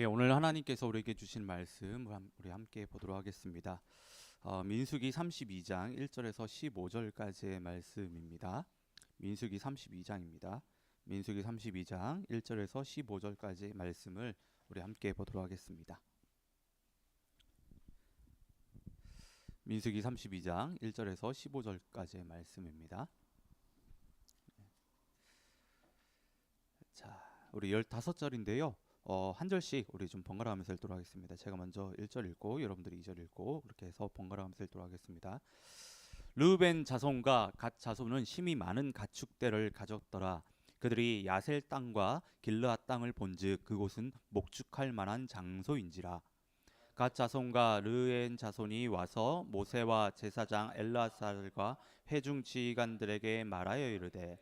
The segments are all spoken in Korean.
예, 오늘 하나님께서 우리에게 주신 말씀 우리 함께 보도록 하겠습니다. 민수기 32장 1절에서 15절까지의 말씀입니다. 민수기 32장입니다. 민수기 32장 1절에서 15절까지의 말씀을 우리 함께 보도록 하겠습니다. 민수기 32장 1절에서 15절까지의 말씀입니다. 자, 우리 15절인데요. 한 절씩 우리 좀 번갈아 가면서 읽도록 하겠습니다. 제가 먼저 1절 읽고 여러분들이 2절 읽고 그렇게 해서 번갈아 가면서 읽도록 하겠습니다. 르우벤 자손과 갓 자손은 심히 많은 가축대를 가졌더라. 그들이 야셀 땅과 길르앗 땅을 본즉 그곳은 목축할 만한 장소인지라. 갓 자손과 르우벤 자손이 와서 모세와 제사장 엘르아살과 회중 지휘관들에게 말하여 이르되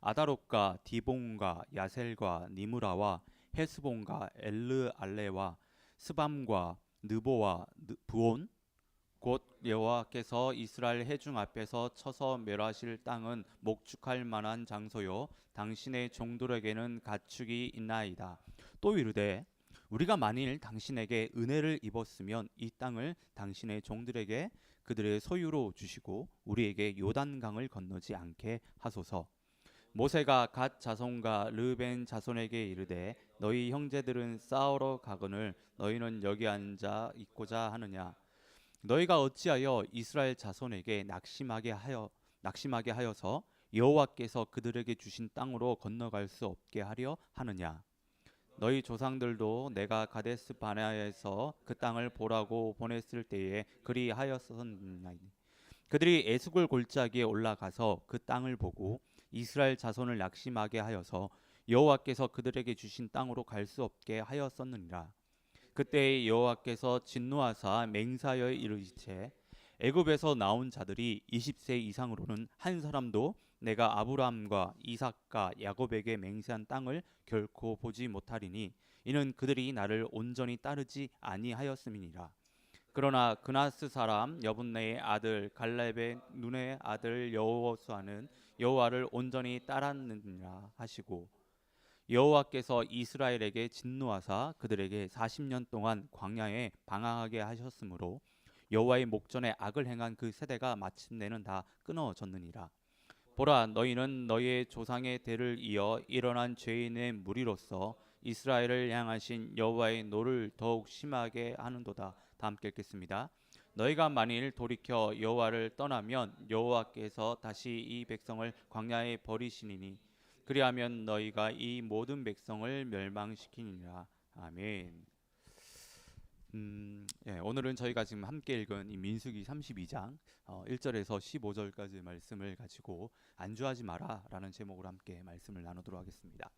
아다롯과 디본과 야셀과 니므라와 헤스본과 엘르알레와 스밤과 느보와 부온 곧 여호와께서 이스라엘 회중 앞에서 쳐서 멸하실 땅은 목축할 만한 장소요 당신의 종들에게는 가축이 있나이다. 또 이르되 우리가 만일 당신에게 은혜를 입었으면 이 땅을 당신의 종들에게 그들의 소유로 주시고 우리에게 요단강을 건너지 않게 하소서. 모세가 갓 자손과 르벤 자손에게 이르되 너희 형제들은 싸우러 가거늘 너희는 여기 앉아 있고자 하느냐. 너희가 어찌하여 이스라엘 자손에게 낙심하게 하여서 여호와께서 그들에게 주신 땅으로 건너갈 수 없게 하려 하느냐. 너희 조상들도 내가 가데스 바네아에서 그 땅을 보라고 보냈을 때에 그리하였었나이니 그들이 에스골 골짜기에 올라가서 그 땅을 보고 이스라엘 자손을 낙심하게 하여서 여호와께서 그들에게 주신 땅으로 갈 수 없게 하였었느니라. 그때 여호와께서 진노하사 맹사여 이르시되 애굽에서 나온 자들이 20세 이상으로는 한 사람도 내가 아브라함과 이삭과 야곱에게 맹세한 땅을 결코 보지 못하리니 이는 그들이 나를 온전히 따르지 아니하였음이니라. 그러나 그나스 사람 여분네의 아들 갈렙의 눈의 아들 여호수아는 여호와를 온전히 따랐느니라 하시고 여호와께서 이스라엘에게 진노하사 그들에게 40년 동안 광야에 방황하게 하셨으므로 여호와의 목전에 악을 행한 그 세대가 마침내는 다 끊어졌느니라. 보라, 너희는 너희의 조상의 대를 이어 일어난 죄인의 무리로서 이스라엘을 향하신 여호와의 노를 더욱 심하게 하는도다. 다 함께 읽겠습니다. 너희가 만일 돌이켜 여호와를 떠나면 여호와께서 다시 이 백성을 광야에 버리시니니 그리하면 너희가 이 모든 백성을 멸망시키니라. 아멘. 오늘은 저희가 지금 함께 읽은 이 민수기 32장 1절에서 15절까지 말씀을 가지고 안주하지 마라 라는 제목으로 함께 말씀을 나누도록 하겠습니다.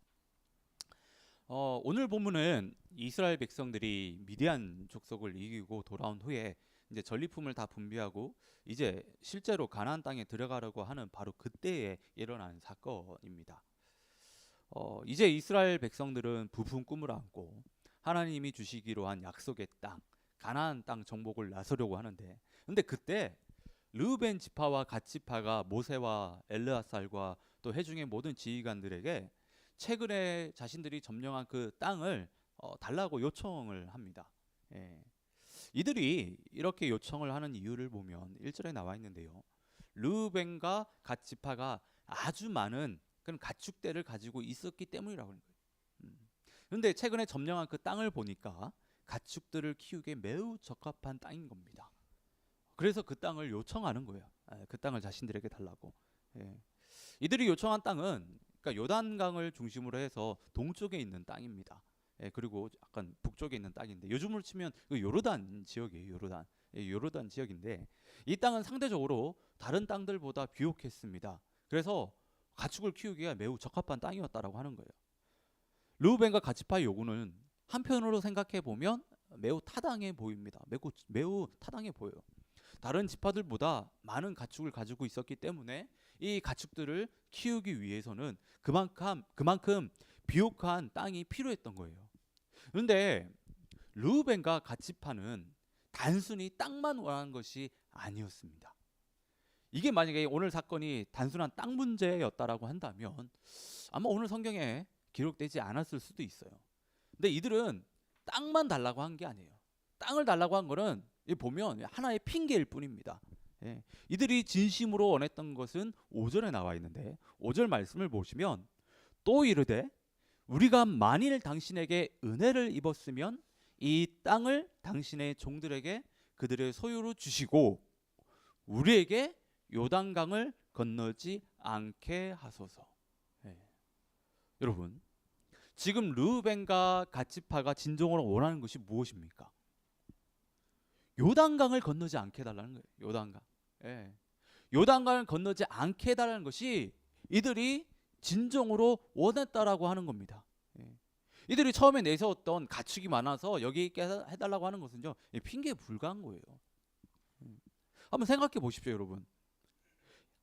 오늘 본문은 이스라엘 백성들이 미디안 족속을 이기고 돌아온 후에 이제 전리품을 다 분배하고 이제 실제로 가나안 땅에 들어가려고 하는 바로 그때에 일어난 사건입니다. 이제 이스라엘 백성들은 부푼 꿈을 안고 하나님이 주시기로 한 약속의 땅 가나안 땅 정복을 나서려고 하는데 근데 그때 르우벤 지파와 갓 지파가 모세와 엘르아살과 또 회중의 모든 지휘관들에게 최근에 자신들이 점령한 그 땅을 달라고 요청을 합니다. 예. 이들이 이렇게 요청을 하는 이유를 보면 1절에 나와 있는데요. 르우벤과 갓 지파가 아주 많은 그런 가축대를 가지고 있었기 때문이라고 하는 거예요. 그런데 최근에 점령한 그 땅을 보니까 가축들을 키우기에 매우 적합한 땅인 겁니다. 그래서 그 땅을 요청하는 거예요. 그 땅을 자신들에게 달라고. 예. 이들이 요청한 땅은 그러니까 요단강을 중심으로 해서 동쪽에 있는 땅입니다. 예, 그리고 약간 북쪽에 있는 땅인데 요즘으로 치면 요르단 지역이에요. 요르단 지역인데 이 땅은 상대적으로 다른 땅들보다 비옥했습니다. 그래서 가축을 키우기가 매우 적합한 땅이었다라고 하는 거예요. 르우벤과 갓 지파의 요구는 한편으로 생각해 보면 매우 타당해 보입니다. 매우 타당해 보여요. 다른 지파들보다 많은 가축을 가지고 있었기 때문에 이 가축들을 키우기 위해서는 그만큼 비옥한 땅이 필요했던 거예요. 그런데 르우벤과 갓 지파는 단순히 땅만 원하는 것이 아니었습니다. 이게 만약에 오늘 사건이 단순한 땅 문제였다라고 한다면 아마 오늘 성경에 기록되지 않았을 수도 있어요. 근데 이들은 땅만 달라고 한 게 아니에요. 땅을 달라고 한 거는 보면 하나의 핑계일 뿐입니다. 예. 이들이 진심으로 원했던 것은 5절에 나와 있는데 5절 말씀을 보시면 또 이르되 우리가 만일 당신에게 은혜를 입었으면 이 땅을 당신의 종들에게 그들의 소유로 주시고 우리에게 요단강을 건너지 않게 하소서. 예. 여러분, 지금 르우벤과 갓지파가 진정으로 원하는 것이 무엇입니까? 요단강을 건너지 않게 해달라는 거예요. 요단강. 예. 요단강을 건너지 않게 해달라는 것이 이들이 진정으로 원했다라고 하는 겁니다. 예. 이들이 처음에 내세웠던 가축이 많아서 여기 있게 해달라고 하는 것은요, 핑계에 불과한 거예요. 한번 생각해 보십시오, 여러분.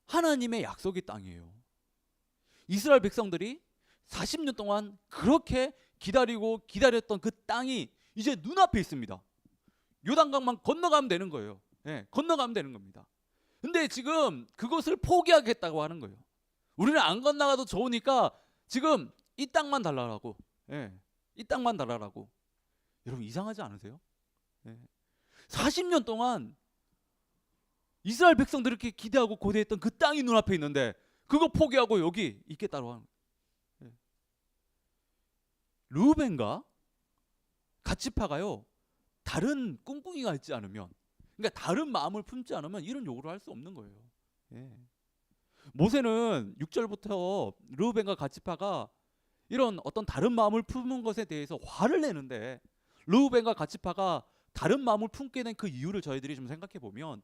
하나님의 약속의 땅이에요. 이스라엘 백성들이 40년 동안 그렇게 기다리고 기다렸던 그 땅이 이제 눈앞에 있습니다. 요단강만 건너가면 되는 거예요. 예, 건너가면 되는 겁니다. 근데 지금 그것을 포기하겠다고 하는 거예요. 우리는 안 건너가도 좋으니까 지금 이 땅만 달라고. 예, 이 땅만 달라고. 여러분 이상하지 않으세요? 예. 40년 동안 이스라엘 백성들이 이렇게 기대하고 고대했던 그 땅이 눈앞에 있는데 그거 포기하고 여기 있겠다고 하는 거예요. 예. 르우벤과 갓지파가요 다른 꿍꿍이가 있지 않으면, 그러니까 다른 마음을 품지 않으면 이런 요구를 할 수 없는 거예요. 예. 모세는 6절부터 르우벤과 갓지파가 이런 어떤 다른 마음을 품은 것에 대해서 화를 내는데 르우벤과 갓지파가 다른 마음을 품게 된 그 이유를 저희들이 좀 생각해 보면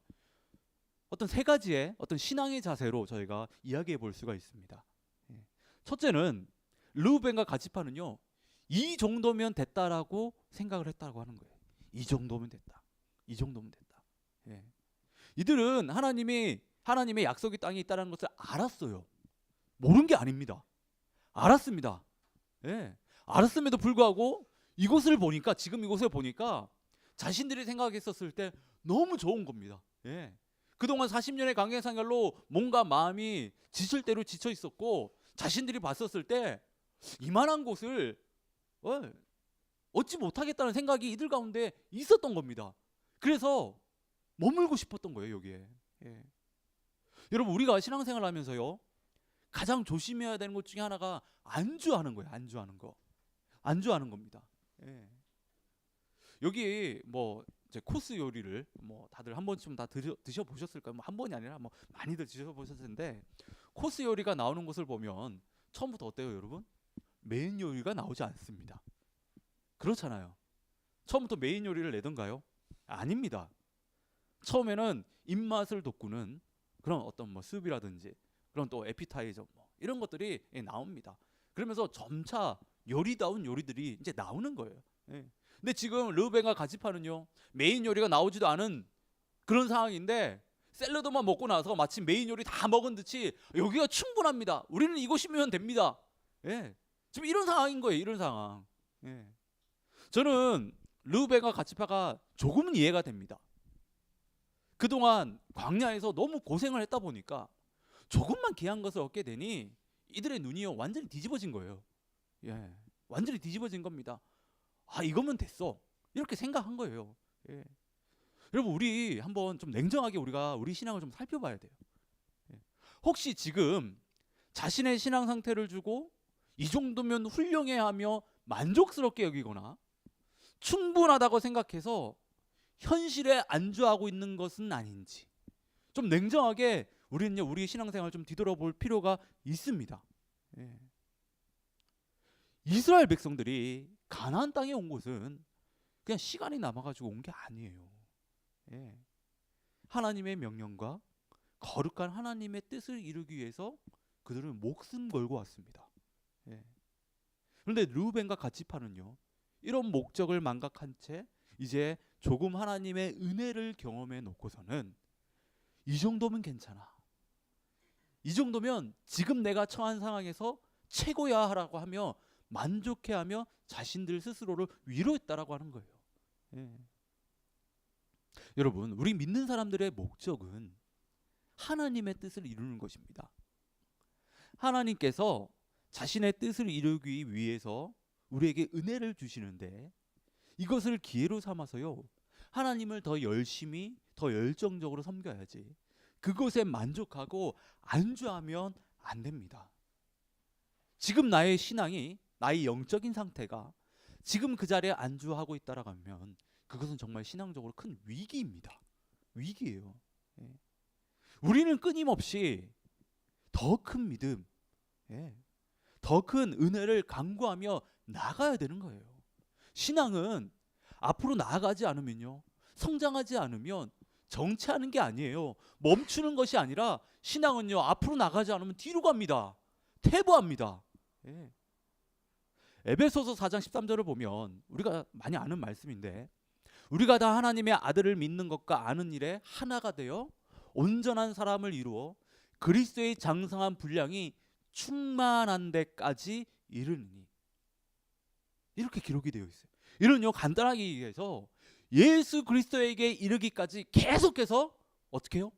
어떤 세 가지의 어떤 신앙의 자세로 저희가 이야기해 볼 수가 있습니다. 첫째는 르우벤과 갓지파는요, 이 정도면 됐다라고 생각을 했다고 하는 거예요. 이 정도면 됐다. 이 정도면 됐다. 예. 이들은 하나님의 약속의 땅이 있다는 것을 알았어요. 모른 게 아닙니다. 알았습니다. 예. 알았음에도 불구하고 이곳을 보니까, 지금 이곳을 보니까 자신들이 생각했었을 때 너무 좋은 겁니다. 예. 그동안 40년의 강경 생활로 뭔가 마음이 지칠 대로 지쳐 있었고 자신들이 봤었을 때 이만한 곳을 얻지 못하겠다는 생각이 이들 가운데 있었던 겁니다. 그래서 머물고 싶었던 거예요, 여기에. 예. 여러분 우리가 신앙생활을 하면서요 가장 조심해야 되는 것 중에 하나가 안주하는 거예요. 안주하는 거. 안주하는 겁니다. 예. 여기 뭐 이제 코스 요리를 뭐 다들 한 번쯤 다 드셔보셨을까요? 뭐 한 번이 아니라 뭐 많이들 드셔보셨을 텐데 코스 요리가 나오는 것을 보면 처음부터 어때요, 여러분? 메인 요리가 나오지 않습니다. 그렇잖아요. 처음부터 메인 요리를 내던가요? 아닙니다. 처음에는 입맛을 돋구는 그런 어떤 뭐 스프라든지 그런 또 에피타이저 뭐 이런 것들이 나옵니다. 그러면서 점차 요리다운 요리들이 이제 나오는 거예요. 예. 근데 지금 르우벤과 갓지파는요 메인 요리가 나오지도 않은 그런 상황인데 샐러드만 먹고 나서 마치 메인 요리 다 먹은 듯이 여기가 충분합니다. 우리는 이곳이면 됩니다. 예. 지금 이런 상황인 거예요. 이런 상황. 예. 저는 르우벤과 갓지파가 조금은 이해가 됩니다. 그동안 광야에서 너무 고생을 했다 보니까 조금만 귀한 것을 얻게 되니 이들의 눈이요 완전히 뒤집어진 거예요. 예. 완전히 뒤집어진 겁니다. 아 이거면 됐어 이렇게 생각한 거예요. 예. 여러분 우리 한번 좀 냉정하게 우리 신앙을 좀 살펴봐야 돼요. 예. 혹시 지금 자신의 신앙 상태를 주고 이 정도면 훌륭해하며 만족스럽게 여기거나 충분하다고 생각해서 현실에 안주하고 있는 것은 아닌지 좀 냉정하게 우리는요 우리의 신앙생활 좀 뒤돌아볼 필요가 있습니다. 예. 이스라엘 백성들이 가나안 땅에 온 곳은 그냥 시간이 남아가지고 온 게 아니에요. 예. 하나님의 명령과 거룩한 하나님의 뜻을 이루기 위해서 그들은 목숨 걸고 왔습니다. 예. 그런데 르우벤과 갓지파는요 이런 목적을 망각한 채 이제 조금 하나님의 은혜를 경험해 놓고서는 이 정도면 괜찮아. 이 정도면 지금 내가 처한 상황에서 최고야 하라고 하며 만족해하며 자신들 스스로를 위로했다라고 하는 거예요. 예. 여러분 우리 믿는 사람들의 목적은 하나님의 뜻을 이루는 것입니다. 하나님께서 자신의 뜻을 이루기 위해서 우리에게 은혜를 주시는데 이것을 기회로 삼아서요, 하나님을 더 열심히 더 열정적으로 섬겨야지 그것에 만족하고 안주하면 안 됩니다. 지금 나의 신앙이, 나의 영적인 상태가 지금 그 자리에 안주하고 있다라고 하면 그것은 정말 신앙적으로 큰 위기입니다. 위기예요. 예. 우리는 끊임없이 더 큰 믿음, 예, 더 큰 은혜를 간구하며 나가야 되는 거예요. 신앙은 앞으로 나아가지 않으면요, 성장하지 않으면 정체하는 게 아니에요. 멈추는 것이 아니라 신앙은요, 앞으로 나가지 않으면 뒤로 갑니다. 퇴보합니다. 예. 에베소서 4장 13절을 보면 우리가 많이 아는 말씀인데, 우리가 다 하나님의 아들을 믿는 것과 아는 일에 하나가 되어 온전한 사람을 이루어 그리스도의 장성한 분량이 충만한 데까지 이르니, 이렇게 기록이 되어 있어요. 이는요, 간단하게 얘기해서 예수 그리스도에게 이르기까지 계속해서 어떻게 해요?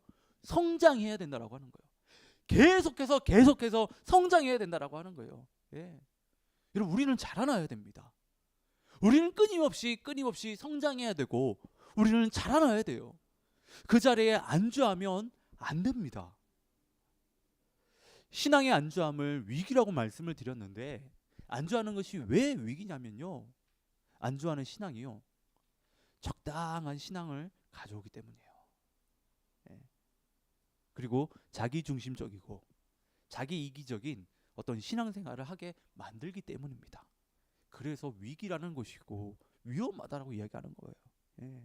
성장해야 된다라고 하는 거예요. 계속해서 성장해야 된다라고 하는 거예요. 예. 여러분, 우리는 자라나야 됩니다. 우리는 끊임없이 성장해야 되고 우리는 자라나야 돼요. 그 자리에 안주하면 안 됩니다. 신앙의 안주함을 위기라고 말씀을 드렸는데, 안주하는 것이 왜 위기냐면요, 안주하는 신앙이요, 적당한 신앙을 가져오기 때문이에요. 예. 그리고 자기중심적이고 자기이기적인 어떤 신앙생활을 하게 만들기 때문입니다. 그래서 위기라는 것이고 위험하다라고 이야기하는 거예요. 예.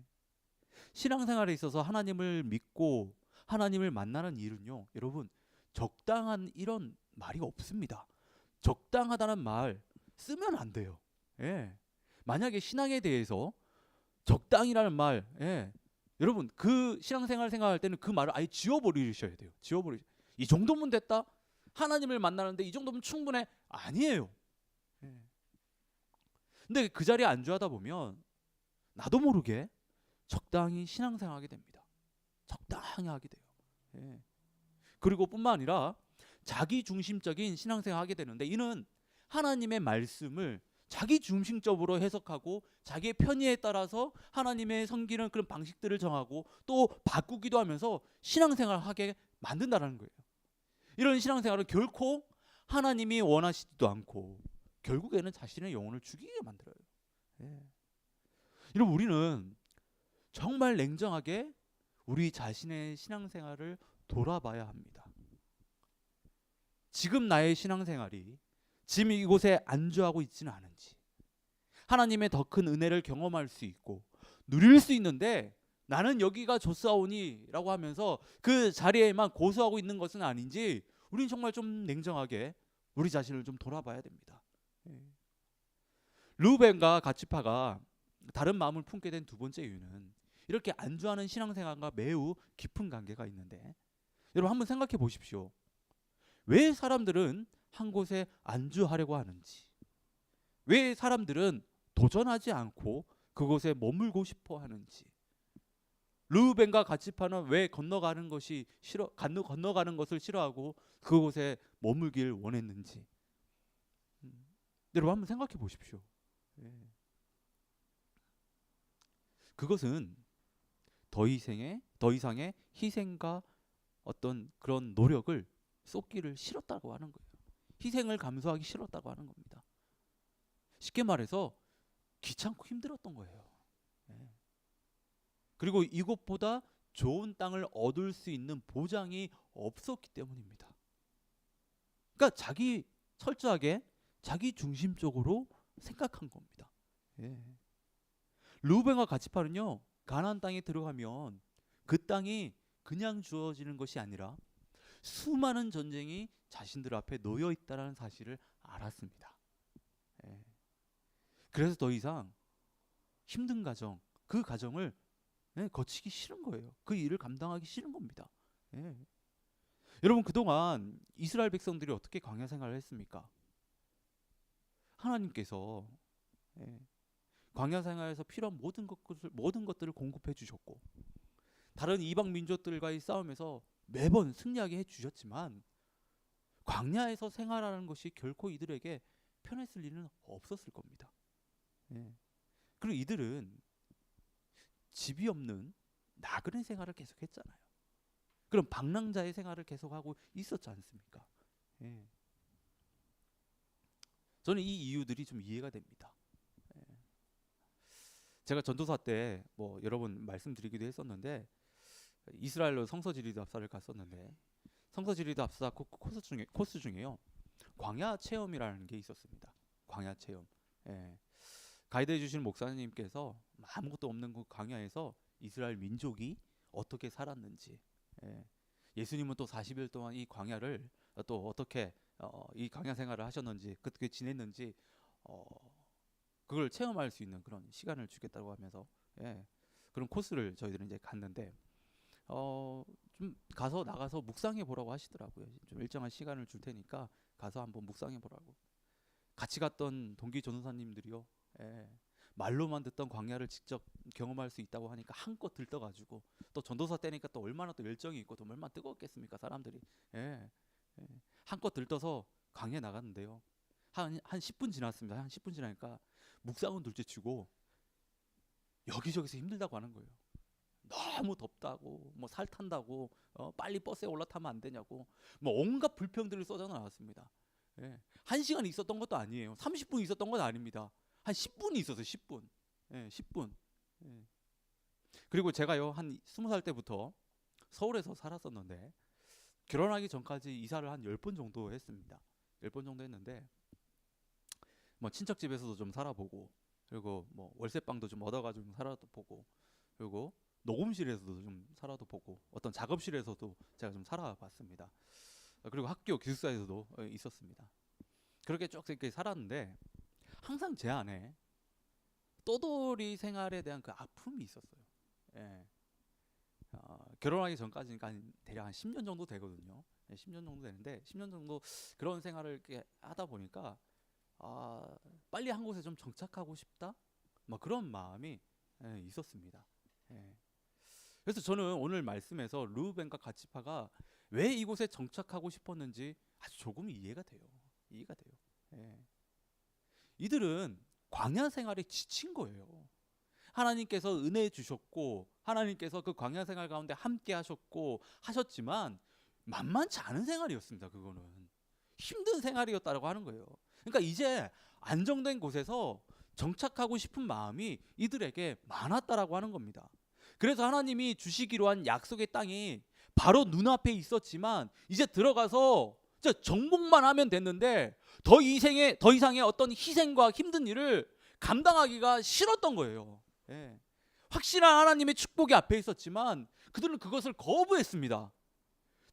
신앙생활에 있어서 하나님을 믿고 하나님을 만나는 일은요, 여러분, 적당한 이런 말이 없습니다. 적당하다는 말 쓰면 안 돼요. 예. 만약에 신앙에 대해서 적당이라는 말, 예, 여러분, 그 신앙생활 생각할 때는 그 말을 아예 지워버리셔야 돼요. 이 정도면 됐다? 하나님을 만나는데 이 정도면 충분해? 아니에요. 예. 근데 그 자리에 안주하다 보면 나도 모르게 적당히 신앙생활하게 됩니다. 적당히 하게 돼요. 예. 그리고 뿐만 아니라 자기중심적인 신앙생활하게 되는데, 이는 하나님의 말씀을 자기중심적으로 해석하고 자기의 편의에 따라서 하나님의 섬기는 그런 방식들을 정하고 또 바꾸기도 하면서 신앙생활을 하게 만든다는 거예요. 이런 신앙생활은 결코 하나님이 원하시지도 않고 결국에는 자신의 영혼을 죽이게 만들어요. 예. 여러분, 우리는 정말 냉정하게 우리 자신의 신앙생활을 돌아봐야 합니다. 지금 나의 신앙생활이 지금 이곳에 안주하고 있지는 않은지, 하나님의 더 큰 은혜를 경험할 수 있고 누릴 수 있는데 나는 여기가 좋사오니 라고 하면서 그 자리에만 고수하고 있는 것은 아닌지, 우린 정말 좀 냉정하게 우리 자신을 좀 돌아봐야 됩니다. 르우벤과 갓지파가 다른 마음을 품게 된 두 번째 이유는 이렇게 안주하는 신앙생활과 매우 깊은 관계가 있는데, 여러분 한번 생각해 보십시오. 왜 사람들은 한 곳에 안주하려고 하는지, 왜 사람들은 도전하지 않고 그곳에 머물고 싶어 하는지, 르우벤과 갓지파는 왜 건너가는 것을 싫어하고 그곳에 머물길 원했는지, 여러분 한번 생각해 보십시오. 그것은 더 이상의 희생과 어떤 그런 노력을 쏟기를 싫었다고 하는 거예요. 희생을 감수하기 싫었다고 하는 겁니다. 쉽게 말해서 귀찮고 힘들었던 거예요. 그리고 이곳보다 좋은 땅을 얻을 수 있는 보장이 없었기 때문입니다. 그러니까 철저하게 자기 중심적으로 생각한 겁니다. 르우벤과 갓지파는요, 가나안 땅에 들어가면 그 땅이 그냥 주어지는 것이 아니라 수많은 전쟁이 자신들 앞에 놓여 있다는 사실을 알았습니다. 그래서 더 이상 힘든 그 가정을 거치기 싫은 거예요. 그 일을 감당하기 싫은 겁니다. 여러분, 그동안 이스라엘 백성들이 어떻게 광야 생활을 했습니까? 하나님께서 광야 생활에서 필요한 모든 것들을 공급해 주셨고, 다른 이방 민족들과의 싸움에서 매번 승리하게 해주셨지만 광야에서 생활하는 것이 결코 이들에게 편했을 리는 없었을 겁니다. 그리고 이들은 집이 없는 나그네 생활을 계속했잖아요. 그럼 방랑자의 생활을 계속하고 있었지 않습니까? 예. 저는 이 이유들이 좀 이해가 됩니다. 예. 제가 전도사 때 뭐 여러 번 말씀드리기도 했었는데 이스라엘로 성서지리도 합사를 갔었는데 성서지리도 합사 코스 중에요 광야 체험이라는 게 있었습니다. 광야 체험. 예. 가이드해 주신 목사님께서 아무것도 없는 그 광야에서 이스라엘 민족이 어떻게 살았는지, 예. 예수님은 또 40일 동안 이 광야를 또 어떻게 이 광야 생활을 하셨는지, 어떻게 지냈는지 그걸 체험할 수 있는 그런 시간을 주겠다고 하면서, 예. 그런 코스를 저희들은 이제 갔는데 좀 가서 나가서 묵상해 보라고 하시더라고요. 좀 일정한 시간을 줄 테니까 가서 한번 묵상해 보라고. 같이 갔던 동기 전도사님들이요, 예, 말로만 듣던 광야를 직접 경험할 수 있다고 하니까 한껏 들떠가지고, 또 전도사 때니까 또 얼마나 또 열정이 있고 또 얼마나 뜨겁겠습니까 사람들이. 예, 예. 한껏 들떠서 광야에 나갔는데요, 한 10분 지났습니다. 한 10분 지나니까 묵상은 둘째치고 여기저기서 힘들다고 하는 거예요. 너무 덥다고, 뭐 살 탄다고, 빨리 버스에 올라타면 안 되냐고, 뭐 온갖 불평들을 쏟아 나왔습니다. 예. 1시간 있었던 것도 아니에요. 30분 있었던 건 아닙니다. 한 10분이 있었어요. 10분. 예, 10분. 예. 그리고 제가요, 한 20살 때부터 서울에서 살았었는데 결혼하기 전까지 이사를 한 10번 정도 했습니다. 10번 정도 했는데 뭐 친척 집에서도 좀 살아보고, 그리고 뭐 월세방도 좀 얻어가지고 살아도 보고, 그리고 녹음실에서도 좀 살아도 보고, 어떤 작업실에서도 제가 좀 살아봤습니다. 그리고 학교 기숙사에서도 있었습니다. 그렇게 쭉 이렇게 살았는데 항상 제 안에 떠돌이 생활에 대한 그 아픔이 있었어요. 예. 결혼하기 전까지니까 대략 한 10년 정도 되거든요. 10년 정도 되는데 10년 정도 그런 생활을 이렇게 하다 보니까 빨리 한 곳에 좀 정착하고 싶다, 뭐 그런 마음이 있었습니다. 예. 그래서 저는 오늘 말씀에서 르우벤과 갓지파가 왜 이곳에 정착하고 싶었는지 아주 조금 이해가 돼요. 이해가 돼요. 예. 이들은 광야 생활에 지친 거예요. 하나님께서 은혜 주셨고, 하나님께서 그 광야 생활 가운데 함께 하셨고 하셨지만 만만치 않은 생활이었습니다. 그거는 힘든 생활이었다라고 하는 거예요. 그러니까 이제 안정된 곳에서 정착하고 싶은 마음이 이들에게 많았다라고 하는 겁니다. 그래서 하나님이 주시기로 한 약속의 땅이 바로 눈앞에 있었지만 이제 들어가서 정복만 하면 됐는데 더 이상의 어떤 희생과 힘든 일을 감당하기가 싫었던 거예요. 예. 확실한 하나님의 축복이 앞에 있었지만 그들은 그것을 거부했습니다.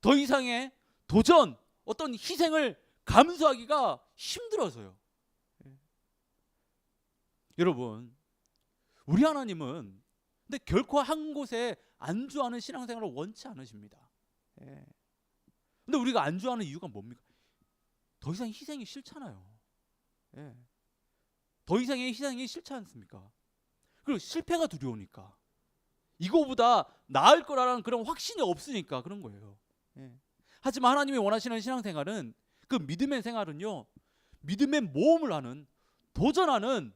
더 이상의 도전, 어떤 희생을 감수하기가 힘들어서요. 예. 여러분, 우리 하나님은 근데 결코 한 곳에 안주하는 신앙생활을 원치 않으십니다. 예. 근데 우리가 안주하는 이유가 뭡니까? 더 이상 희생이 싫잖아요. 예. 더 이상의 희생이 싫지 않습니까? 그리고 실패가 두려우니까, 이거보다 나을 거라는 그런 확신이 없으니까 그런 거예요. 예. 하지만 하나님이 원하시는 신앙생활은, 그 믿음의 생활은요, 믿음의 모험을 하는, 도전하는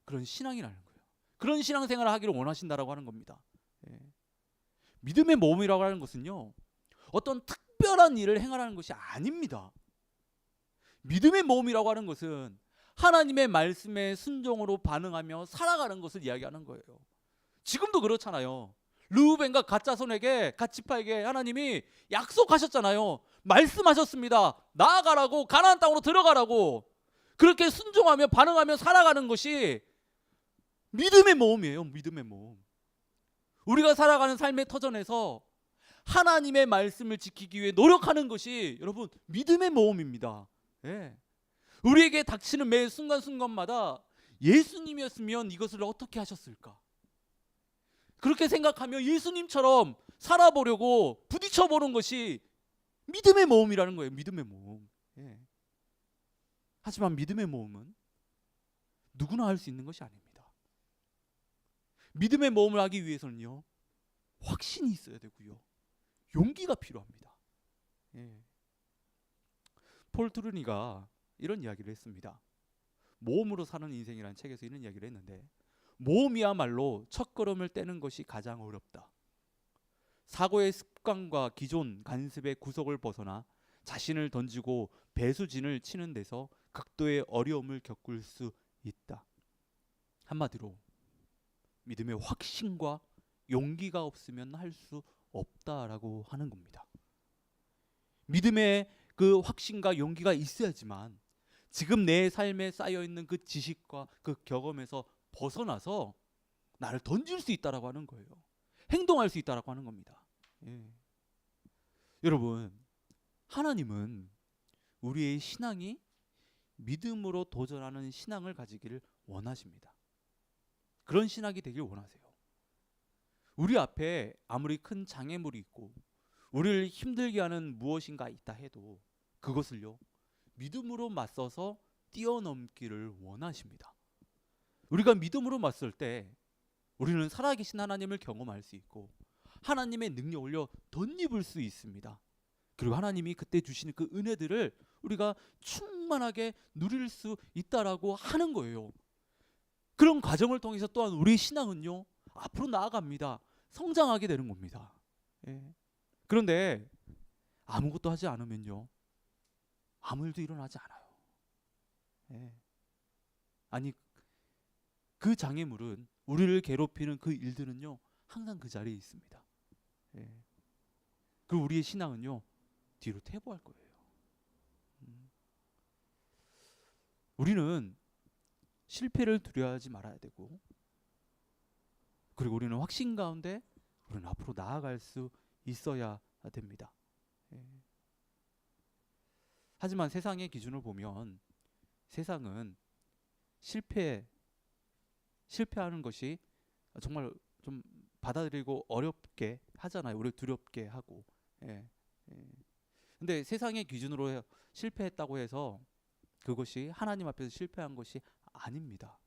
그런 신앙이라는 거예요. 그런 신앙생활을 하기를 원하신다라고 하는 겁니다. 예. 믿음의 모험이라고 하는 것은요, 어떤 특별한 일을 행하라는 것이 아닙니다. 믿음의 모험이라고 하는 것은 하나님의 말씀에 순종으로 반응하며 살아가는 것을 이야기하는 거예요. 지금도 그렇잖아요. 르우벤과 갓자손에게, 갓지파에게 하나님이 약속하셨잖아요. 말씀하셨습니다. 나아가라고, 가나안 땅으로 들어가라고. 그렇게 순종하며 반응하며 살아가는 것이 믿음의 모험이에요. 믿음의 모험. 우리가 살아가는 삶의 터전에서 하나님의 말씀을 지키기 위해 노력하는 것이 여러분 믿음의 모험입니다. 예. 우리에게 닥치는 매 순간순간마다 예수님이었으면 이것을 어떻게 하셨을까? 그렇게 생각하며 예수님처럼 살아보려고 부딪혀보는 것이 믿음의 모험이라는 거예요. 믿음의 모험. 예. 하지만 믿음의 모험은 누구나 할 수 있는 것이 아닙니다. 믿음의 모험을 하기 위해서는요, 확신이 있어야 되고요, 용기가 필요합니다. 예. 폴 트루니가 이런 이야기를 했습니다. 모험으로 사는 인생이라는 책에서 이런 이야기를 했는데, 모험이야말로 첫걸음을 떼는 것이 가장 어렵다. 사고의 습관과 기존 관습의 구석을 벗어나 자신을 던지고 배수진을 치는 데서 극도의 어려움을 겪을 수 있다. 한마디로 믿음의 확신과 용기가 없으면 할 수 없다라고 하는 겁니다. 믿음의 그 확신과 용기가 있어야지만 지금 내 삶에 쌓여있는 그 지식과 그 경험에서 벗어나서 나를 던질 수 있다라고 하는 거예요. 행동할 수 있다라고 하는 겁니다. 예. 여러분, 하나님은 우리의 신앙이 믿음으로 도전하는 신앙을 가지기를 원하십니다. 그런 신학이 되길 원하세요. 우리 앞에 아무리 큰 장애물이 있고 우리를 힘들게 하는 무엇인가 있다 해도 그것을요, 믿음으로 맞서서 뛰어넘기를 원하십니다. 우리가 믿음으로 맞설 때 우리는 살아계신 하나님을 경험할 수 있고 하나님의 능력을요 덧입을 수 있습니다. 그리고 하나님이 그때 주시는 그 은혜들을 우리가 충만하게 누릴 수 있다라고 하는 거예요. 그런 과정을 통해서 또한 우리 신앙은요 앞으로 나아갑니다. 성장하게 되는 겁니다. 예. 그런데 아무것도 하지 않으면요 아무 일도 일어나지 않아요. 예. 아니, 그 장애물은, 우리를 괴롭히는 그 일들은요 항상 그 자리에 있습니다. 예. 그리고 우리의 신앙은요 뒤로 퇴보할 거예요. 우리는 실패를 두려워하지 말아야 되고, 그리고 우리는 확신 가운데 우리는 앞으로 나아갈 수 있어야 됩니다. 예. 하지만 세상의 기준을 보면 세상은 실패하는 것이 정말 좀 받아들이고 어렵게 하잖아요. 우리 두렵게 하고. 예. 예. 근데 세상의 기준으로 실패했다고 해서 그것이 하나님 앞에서 실패한 것이 아닙니다.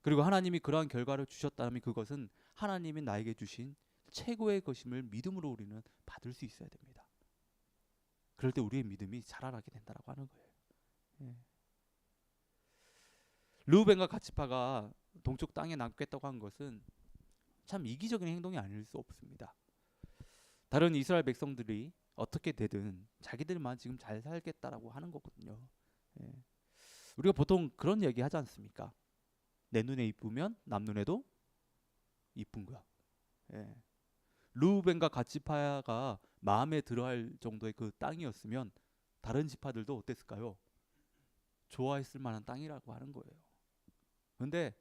그리고 하나님이 그러한 결과를 주셨다면 그것은 하나님이 나에게 주신 최고의 것임을 믿음으로 우리는 받을 수 있어야 됩니다. 그럴 때 우리의 믿음이 자라나게 된다라고 하는 거예요. 예. 르우벤과 갓지파가 동쪽 땅에 남겠다고 한 것은 참 이기적인 행동이 아닐 수 없습니다. 다른 이스라엘 백성들이 어떻게 되든 자기들만 지금 잘 살겠다라고 하는 거거든요. 예. 우리가 보통 그런 얘기 하지 않습니까? 내 눈에 이쁘면 남 눈에도 이쁜 거야. 예. 르우벤과 갓지파가 마음에 들어할 정도의 그 땅이었으면 다른 지파들도 어땠을까요? 좋아했을 만한 땅이라고 하는 거예요. 그런데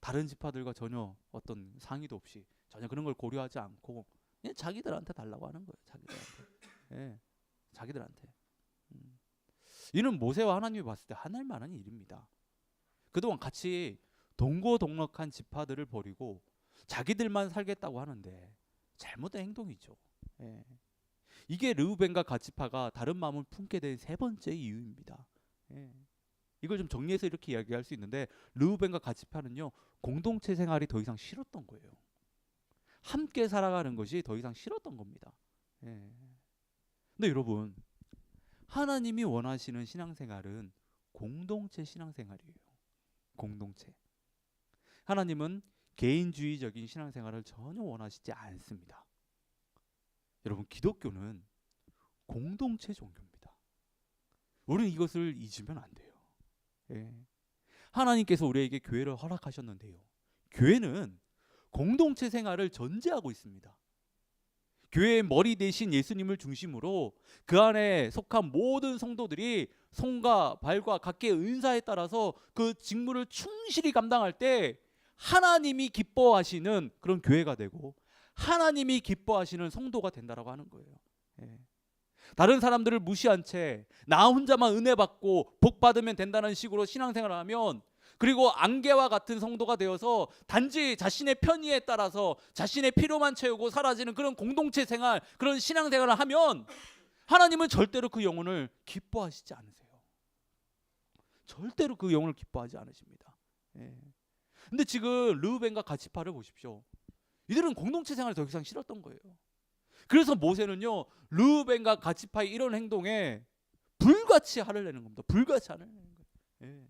다른 지파들과 전혀 어떤 상의도 없이 전혀 그런 걸 고려하지 않고 그냥 자기들한테 달라고 하는 거예요. 자기들한테. 예. 자기들한테. 이는 모세와 하나님이 봤을 때 하늘 만한 일입니다. 그동안 같이 동고동락한 지파들을 버리고 자기들만 살겠다고 하는데 잘못된 행동이죠. 예. 이게 르우벤과 갓지파가 다른 마음을 품게 된 세 번째 이유입니다. 예. 이걸 좀 정리해서 이렇게 이야기할 수 있는데, 르우벤과 갓지파는요 공동체 생활이 더 이상 싫었던 거예요. 함께 살아가는 것이 더 이상 싫었던 겁니다. 예. 근데 여러분, 하나님이 원하시는 신앙생활은 공동체 신앙생활이에요. 공동체. 하나님은 개인주의적인 신앙생활을 전혀 원하시지 않습니다. 여러분, 기독교는 공동체 종교입니다. 우리는 이것을 잊으면 안 돼요. 예. 하나님께서 우리에게 교회를 허락하셨는데요, 교회는 공동체 생활을 전제하고 있습니다. 교회의 머리 대신 예수님을 중심으로 그 안에 속한 모든 성도들이 손과 발과 각계의 은사에 따라서 그 직무를 충실히 감당할 때 하나님이 기뻐하시는 그런 교회가 되고 하나님이 기뻐하시는 성도가 된다라고 하는 거예요. 예. 다른 사람들을 무시한 채 나 혼자만 은혜 받고 복 받으면 된다는 식으로 신앙생활을 하면, 그리고 안개와 같은 성도가 되어서 단지 자신의 편의에 따라서 자신의 필요만 채우고 사라지는 그런 공동체 생활, 그런 신앙생활을 하면 하나님은 절대로 그 영혼을 기뻐하시지 않으세요. 절대로 그 영혼을 기뻐하지 않으십니다. 예. 근데 지금 르우벤과 갓지파를 보십시오. 이들은 공동체 생활을 더 이상 싫었던 거예요. 그래서 모세는요 르우벤과 갓지파의 이런 행동에 불같이 화를 내는 겁니다. 불같이 화를 내는 거예요. 예.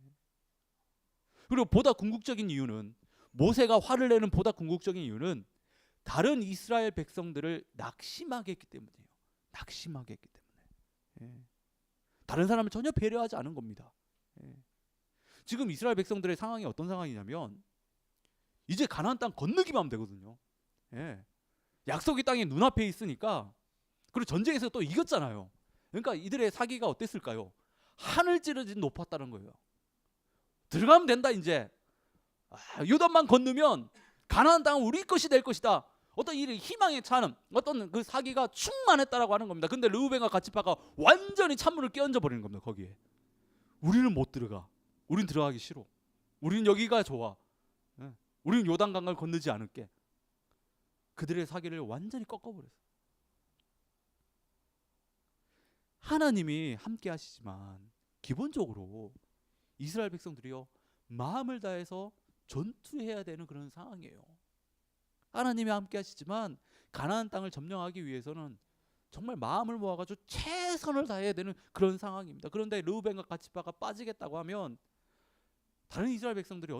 그리고 보다 궁극적인 이유는 모세가 화를 내는 보다 궁극적인 이유는 다른 이스라엘 백성들을 낙심하게 했기 때문이에요. 낙심하게 했기 때문에. 예. 다른 사람을 전혀 배려하지 않은 겁니다. 예. 지금 이스라엘 백성들의 상황이 어떤 상황이냐면 이제 가나안 땅 건너기만 하면 되거든요. 예. 약속의 땅이 눈앞에 있으니까, 그리고 전쟁에서 또 이겼잖아요. 그러니까 이들의 사기가 어땠을까요? 하늘 찌르듯 높았다는 거예요. 들어가면 된다 이제. 요단만 건너면 가나안 땅은 우리 것이 될 것이다. 어떤 이 희망에 차는 어떤 그 사기가 충만했다라고 하는 겁니다. 근데 르우벤과 갓지파가 완전히 찬물을 끼얹어 버리는 겁니다. 거기에 우리는 못 들어가. 우린 들어가기 싫어. 우린 여기가 좋아. 우리는 요단강을 건너지 않을게. 그들의 사기를 완전히 꺾어버렸어요. 하나님이 함께 하시지만 기본적으로 이스라엘 백성들이요, 마음을 다해서 전투해야 되는 그런 상황이에요. 하나님이 함께 하시지만 가나안 땅을 점령하기 위해서는 정말 마음을 모아가지고 최선을 다해야 되는 그런 상황입니다. 그런데 르우벤과 갓지파가 빠지겠다고 하면 다른 이스라엘 백성들이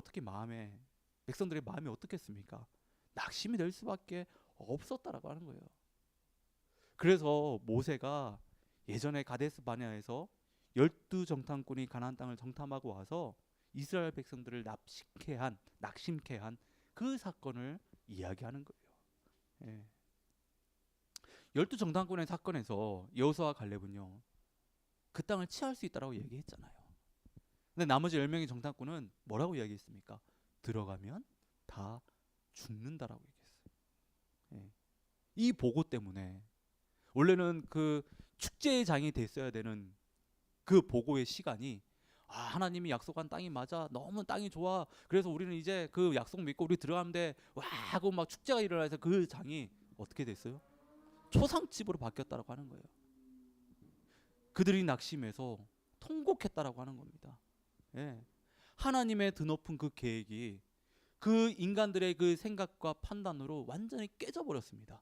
백성들의 마음이 어떻겠습니까? 낙심이 될 수밖에 없었다라고 하는 거예요. 그래서 모세가 예전에 가데스 바네아에서 12정탐꾼이 가나안 땅을 정탐하고 와서 이스라엘 백성들을 낙심케 한 그 사건을 이야기하는 거예요. 예. 12정탐꾼의 사건에서 여호수아와 갈렙은요, 그 땅을 취할 수 있다라고 얘기했잖아요. 근데 나머지 10명의 정탐꾼은 뭐라고 이야기했습니까? 들어가면 다 죽는다라고 얘기했어요. 예. 이 보고 때문에 원래는 그 축제의 장이 됐어야 되는 그 보고의 시간이, 하나님이 약속한 땅이 맞아, 너무 땅이 좋아, 그래서 우리는 이제 그 약속 믿고 우리 들어가면 돼, 와 하고 막 축제가 일어나서 그 장이 어떻게 됐어요? 초상집으로 바뀌었다라고 하는 거예요. 그들이 낙심해서 통곡했다라고 하는 겁니다. 예. 하나님의 드높은 그 계획이 그 인간들의 그 생각과 판단으로 완전히 깨져버렸습니다.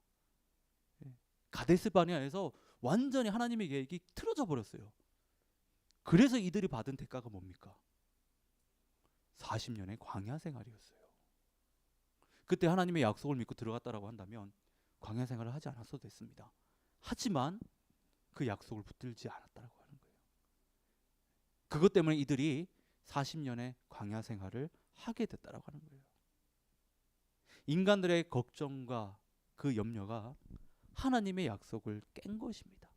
예. 가데스 바네아에서 완전히 하나님의 계획이 틀어져 버렸어요. 그래서 이들이 받은 대가가 뭡니까? 40년의 광야 생활이었어요. 그때 하나님의 약속을 믿고 들어갔다라고 한다면 광야 생활을 하지 않았어도 됐습니다. 하지만 그 약속을 붙들지 않았다라고 하는 거예요. 그것 때문에 이들이 40년의 광야 생활을 하게 됐다라고 하는 거예요. 인간들의 걱정과 그 염려가 하나님의 약속을 깬 것입니다.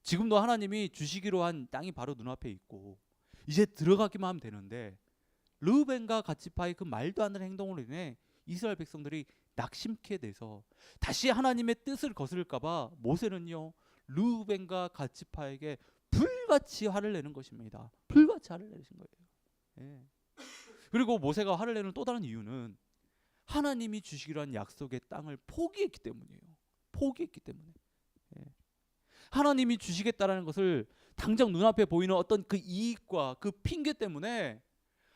지금도 하나님이 주시기로 한 땅이 바로 눈앞에 있고 이제 들어가기만 하면 되는데, 르우벤과 갓지파의 그 말도 안 되는 행동으로 인해 이스라엘 백성들이 낙심케 돼서 다시 하나님의 뜻을 거스를까 봐 모세는요, 르우벤과 갓지파에게 불같이 화를 내는 것입니다. 불같이 화를 내신 거예요. 예. 그리고 모세가 화를 내는 또 다른 이유는 하나님이 주시기로 한 약속의 땅을 포기했기 때문이에요. 포기했기 때문에. 예. 하나님이 주시겠다라는 것을 당장 눈앞에 보이는 어떤 그 이익과 그 핑계 때문에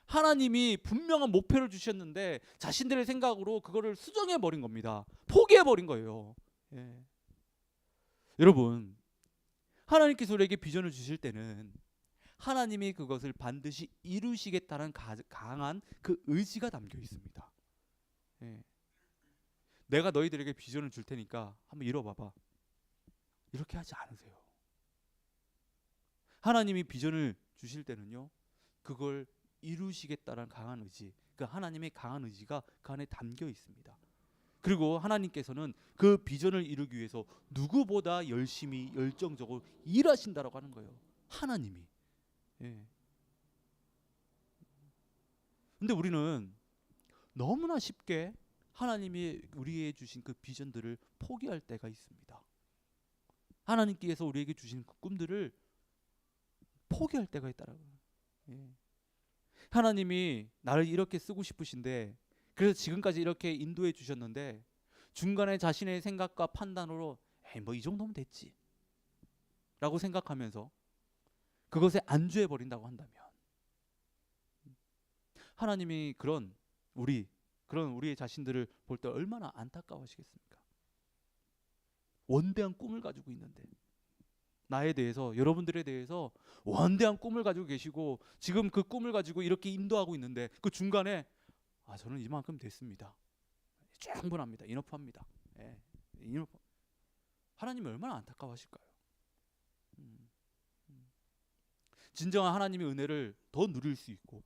하나님이 분명한 목표를 주셨는데 자신들의 생각으로 그거를 수정해 버린 겁니다. 포기해 버린 거예요. 예. 여러분, 하나님께서 우리에게 비전을 주실 때는 하나님이 그것을 반드시 이루시겠다는 강한 그 의지가 담겨 있습니다. 예. 내가 너희들에게 비전을 줄 테니까 한번 이뤄봐봐, 이렇게 하지 않으세요. 하나님이 비전을 주실 때는요, 그걸 이루시겠다는 강한 의지, 그 하나님의 강한 의지가 그 안에 담겨 있습니다. 그리고 하나님께서는 그 비전을 이루기 위해서 누구보다 열심히 열정적으로 일하신다라고 하는 거예요. 하나님이. 예. 근데 우리는 너무나 쉽게 하나님이 우리에게 주신 그 비전들을 포기할 때가 있습니다. 하나님께서 우리에게 주신 그 꿈들을 포기할 때가 있다라고. 예. 하나님이 나를 이렇게 쓰고 싶으신데, 그래서 지금까지 이렇게 인도해 주셨는데 중간에 자신의 생각과 판단으로 뭐 이 정도면 됐지 라고 생각하면서 그것에 안주해 버린다고 한다면, 하나님이 그런 우리의 자신들을 볼 때 얼마나 안타까워하시겠습니까? 원대한 꿈을 가지고 있는데, 나에 대해서, 여러분들에 대해서 원대한 꿈을 가지고 계시고 지금 그 꿈을 가지고 이렇게 인도하고 있는데 그 중간에 저는 이만큼 됐습니다. 충분합니다. 이너프합니다. 예, 이너프. 하나님이 얼마나 안타까워하실까요? 진정한 하나님의 은혜를 더 누릴 수 있고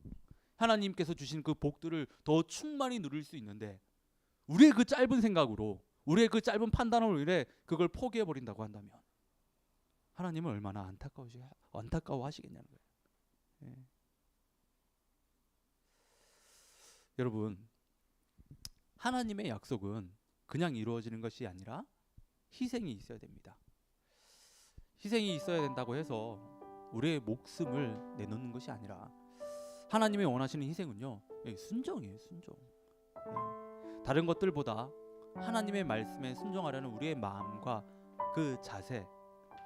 하나님께서 주신 그 복들을 더 충만히 누릴 수 있는데 우리의 그 짧은 생각으로 우리의 그 짧은 판단으로 인해 그걸 포기해 버린다고 한다면 하나님은 얼마나 안타까워하시겠냐는 거예요. 예. 여러분, 하나님의 약속은 그냥 이루어지는 것이 아니라 희생이 있어야 됩니다. 희생이 있어야 된다고 해서 우리의 목숨을 내놓는 것이 아니라 하나님이 원하시는 희생은요, 순종이에요. 순종. 다른 것들보다 하나님의 말씀에 순종하려는 우리의 마음과 그 자세,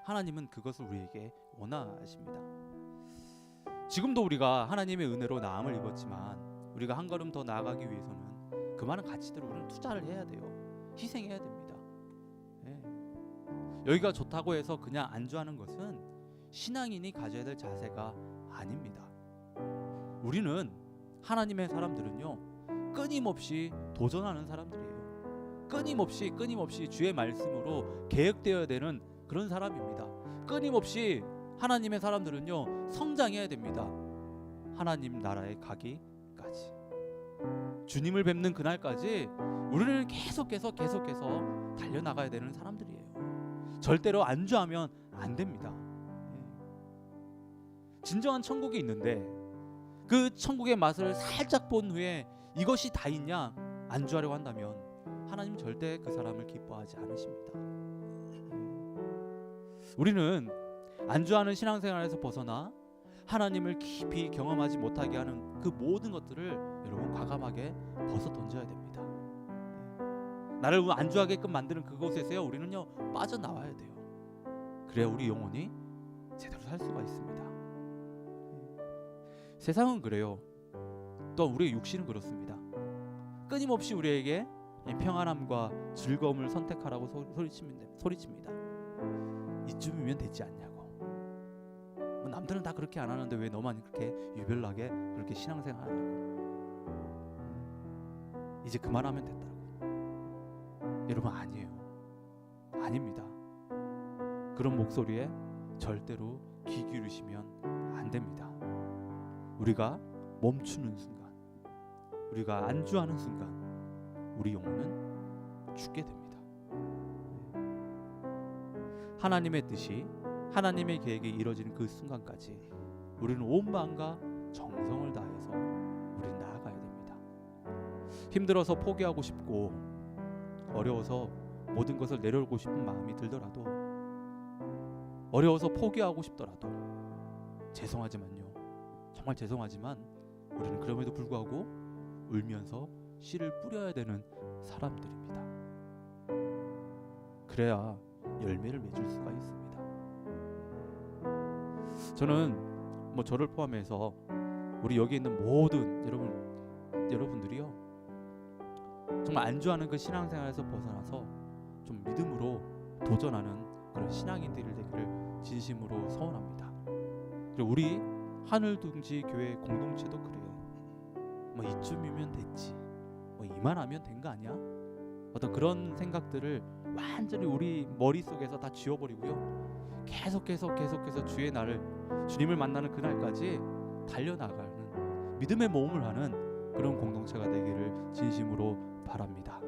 하나님은 그것을 우리에게 원하십니다. 지금도 우리가 하나님의 은혜로 나음을 입었지만 우리가 한 걸음 더 나아가기 위해서는 그 많은 가치들을 우리는 투자를 해야 돼요. 희생해야 됩니다. 여기가 좋다고 해서 그냥 안주하는 것은 신앙인이 가져야 될 자세가 아닙니다. 우리는 하나님의 사람들은요, 끊임없이 도전하는 사람들이에요. 끊임없이 주의 말씀으로 개혁되어야 되는 그런 사람입니다. 끊임없이 하나님의 사람들은요, 성장해야 됩니다. 하나님 나라에 가기까지, 주님을 뵙는 그날까지 우리는 계속해서 달려나가야 되는 사람들이에요. 절대로 안주하면 안 됩니다. 진정한 천국이 있는데 그 천국의 맛을 살짝 본 후에 이것이 다 있냐 안주하려고 한다면 하나님 절대 그 사람을 기뻐하지 않으십니다. 우리는 안주하는 신앙생활에서 벗어나 하나님을 깊이 경험하지 못하게 하는 그 모든 것들을 여러분 과감하게 벗어 던져야 됩니다. 나를 안주하게끔 만드는 그곳에서요, 우리는요 빠져나와야 돼요. 그래야 우리 영혼이 제대로 살 수가 있습니다. 세상은 그래요. 또 우리의 육신은 그렇습니다. 끊임없이 우리에게 평안함과 즐거움을 선택하라고 소리칩니다. 이쯤이면 됐지 않냐고. 남들은 다 그렇게 안 하는데 왜 너만 그렇게 유별나게 그렇게 신앙생활 하냐고. 이제 그만하면 됐다고. 여러분, 아니에요. 아닙니다. 그런 목소리에 절대로 귀 기울이시면 안 됩니다. 우리가 멈추는 순간, 우리가 안주하는 순간 우리 영혼은 죽게 됩니다. 하나님의 뜻이, 하나님의 계획이 이루어지는 그 순간까지 우리는 온 마음과 정성을 다해서 우리는 나아가야 됩니다. 힘들어서 포기하고 싶고 어려워서 모든 것을 내려놓고 싶은 마음이 들더라도, 어려워서 포기하고 싶더라도 죄송하지만요, 정말 죄송하지만 우리는 그럼에도 불구하고 울면서 씨를 뿌려야 되는 사람들입니다. 그래야 열매를 맺을 수가 있습니다. 저는 저를 포함해서 우리 여기 있는 모든 여러분들이요, 정말 안주하는 그 신앙생활에서 벗어나서 좀 믿음으로 도전하는 그런 신앙인들이 되기를 진심으로 소원합니다. 그리고 우리 하늘둥지 교회 공동체도 그래요. 이쯤이면 됐지, 이만하면 된 거 아니야? 어떤 그런 생각들을 완전히 우리 머릿속에서 다 지워버리고요, 계속해서 주의 날을, 주님을 만나는 그날까지 달려나가는 믿음의 모험을 하는 그런 공동체가 되기를 진심으로 바랍니다.